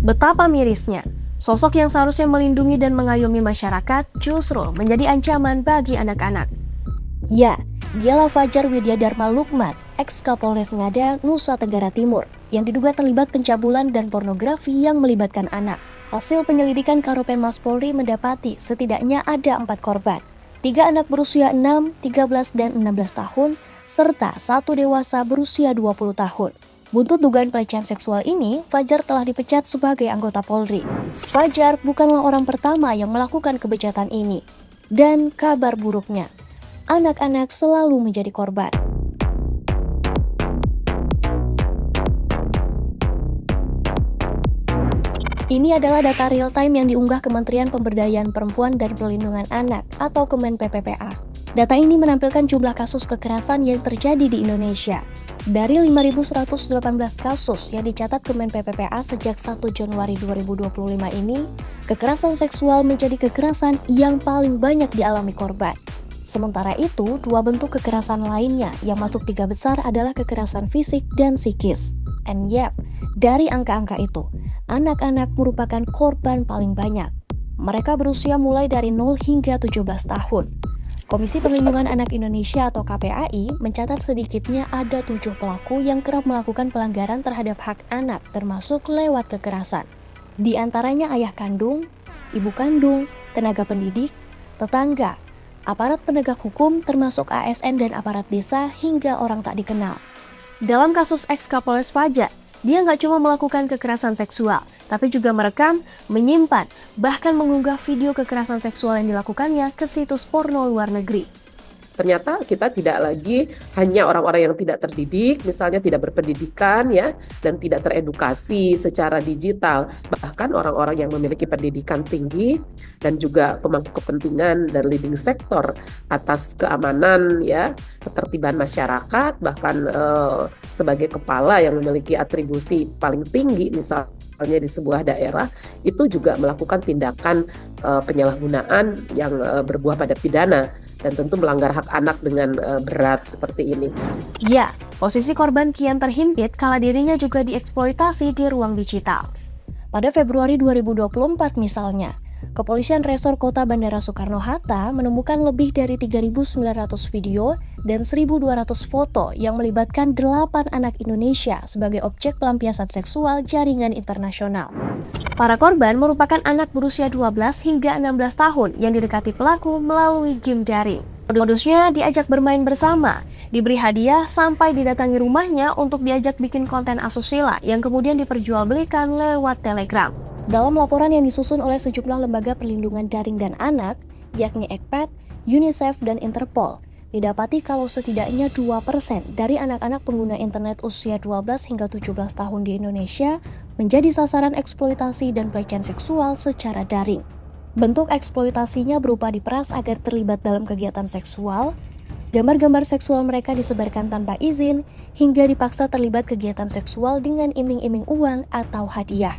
Betapa mirisnya, sosok yang seharusnya melindungi dan mengayomi masyarakat justru menjadi ancaman bagi anak-anak. Ya, dialah Fajar Widyadharma Lukman, ex-Kapolres Ngada, Nusa Tenggara Timur, yang diduga terlibat pencabulan dan pornografi yang melibatkan anak. Hasil penyelidikan Karopenmas Polri mendapati setidaknya ada 4 korban. 3 anak berusia 6, 13, dan 16 tahun, serta 1 dewasa berusia 20 tahun. Buntut dugaan pelecehan seksual ini, Fajar telah dipecat sebagai anggota Polri. Fajar bukanlah orang pertama yang melakukan kebejatan ini. Dan kabar buruknya, anak-anak selalu menjadi korban. Ini adalah data real-time yang diunggah Kementerian Pemberdayaan Perempuan dan Perlindungan Anak atau Kemen PPPA. Data ini menampilkan jumlah kasus kekerasan yang terjadi di Indonesia. Dari 5.118 kasus yang dicatat Kemen PPPA sejak 1 Januari 2025 ini, kekerasan seksual menjadi kekerasan yang paling banyak dialami korban. Sementara itu, 2 bentuk kekerasan lainnya yang masuk 3 besar adalah kekerasan fisik dan psikis. And yep, dari angka-angka itu, anak-anak merupakan korban paling banyak. Mereka berusia mulai dari 0 hingga 17 tahun. Komisi Perlindungan Anak Indonesia atau KPAI mencatat sedikitnya ada 7 pelaku yang kerap melakukan pelanggaran terhadap hak anak termasuk lewat kekerasan. Di antaranya ayah kandung, ibu kandung, tenaga pendidik, tetangga, aparat penegak hukum termasuk ASN dan aparat desa hingga orang tak dikenal. Dalam kasus ex-Kapolres Fajar, dia nggak cuma melakukan kekerasan seksual, tapi juga merekam, menyimpan, bahkan mengunggah video kekerasan seksual yang dilakukannya ke situs porno luar negeri. Ternyata kita tidak lagi hanya orang-orang yang tidak terdidik, misalnya tidak berpendidikan ya, dan tidak teredukasi secara digital. Bahkan orang-orang yang memiliki pendidikan tinggi dan juga pemangku kepentingan dan leading sektor atas keamanan ya, ketertiban masyarakat, bahkan sebagai kepala yang memiliki atribusi paling tinggi misalnya di sebuah daerah, itu juga melakukan tindakan penyalahgunaan yang berbuah pada pidana dan tentu melanggar hak anak dengan berat seperti ini. Ya, posisi korban kian terhimpit kala dirinya juga dieksploitasi di ruang digital. Pada Februari 2024 misalnya, Kepolisian Resor Kota Bandara Soekarno-Hatta menemukan lebih dari 3.900 video dan 1.200 foto yang melibatkan 8 anak Indonesia sebagai objek pelampiasan seksual jaringan internasional. Para korban merupakan anak berusia 12 hingga 16 tahun yang didekati pelaku melalui game daring. Modusnya diajak bermain bersama, diberi hadiah sampai didatangi rumahnya untuk diajak bikin konten asusila yang kemudian diperjualbelikan lewat Telegram. Dalam laporan yang disusun oleh sejumlah lembaga perlindungan daring dan anak, yakni ECPAT, UNICEF, dan Interpol, didapati kalau setidaknya 2% dari anak-anak pengguna internet usia 12 hingga 17 tahun di Indonesia menjadi sasaran eksploitasi dan pelecehan seksual secara daring. Bentuk eksploitasinya berupa diperas agar terlibat dalam kegiatan seksual, gambar-gambar seksual mereka disebarkan tanpa izin, hingga dipaksa terlibat kegiatan seksual dengan iming-iming uang atau hadiah.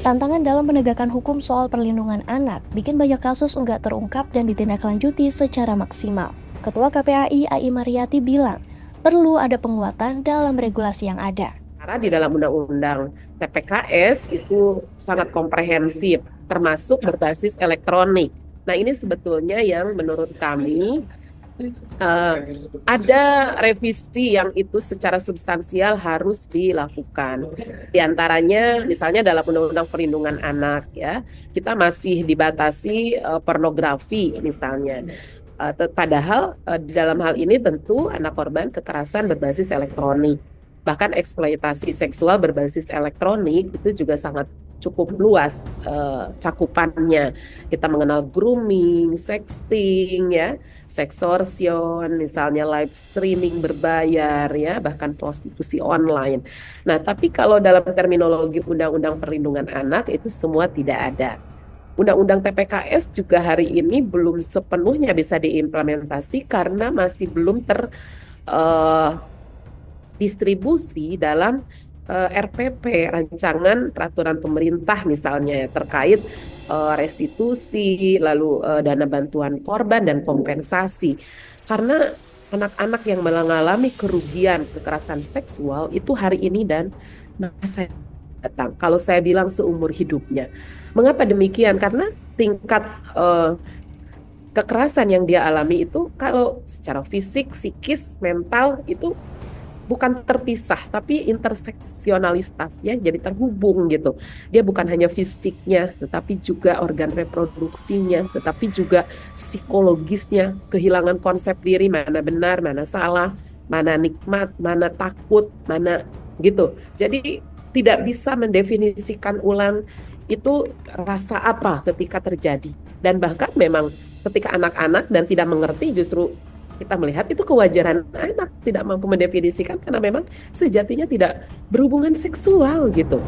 Tantangan dalam penegakan hukum soal perlindungan anak bikin banyak kasus enggak terungkap dan ditindaklanjuti secara maksimal. Ketua KPAI Ai Mariati bilang, perlu ada penguatan dalam regulasi yang ada. Karena di dalam undang-undang TPKS itu sangat komprehensif, termasuk berbasis elektronik. Nah ini sebetulnya yang menurut kami ada revisi yang itu secara substansial harus dilakukan. Di antaranya misalnya dalam Undang-Undang Perlindungan Anak ya, kita masih dibatasi pornografi misalnya. Padahal di dalam hal ini tentu anak korban kekerasan berbasis elektronik. Bahkan eksploitasi seksual berbasis elektronik itu juga sangat cukup luas cakupannya. Kita mengenal grooming, sexting, ya, sextortion, misalnya live streaming berbayar, ya, bahkan prostitusi online. Nah, tapi kalau dalam terminologi Undang-Undang Perlindungan Anak itu semua tidak ada. Undang-Undang TPKS juga hari ini belum sepenuhnya bisa diimplementasi karena masih belum terdistribusi dalam RPP, rancangan peraturan pemerintah misalnya terkait restitusi, lalu dana bantuan korban dan kompensasi. Karena anak-anak yang mengalami kerugian kekerasan seksual itu hari ini dan masa datang. Kalau saya bilang seumur hidupnya. Mengapa demikian? Karena tingkat kekerasan yang dia alami itu kalau secara fisik, psikis, mental itu bukan terpisah, tapi interseksionalitasnya jadi terhubung gitu. Dia bukan hanya fisiknya, tetapi juga organ reproduksinya, tetapi juga psikologisnya, kehilangan konsep diri, mana benar, mana salah, mana nikmat, mana takut, mana gitu. Jadi tidak bisa mendefinisikan ulang itu rasa apa ketika terjadi. Dan bahkan memang ketika anak-anak dan tidak mengerti, justru kita melihat itu kewajaran anak tidak mampu mendefinisikan karena memang sejatinya tidak berhubungan seksual gitu.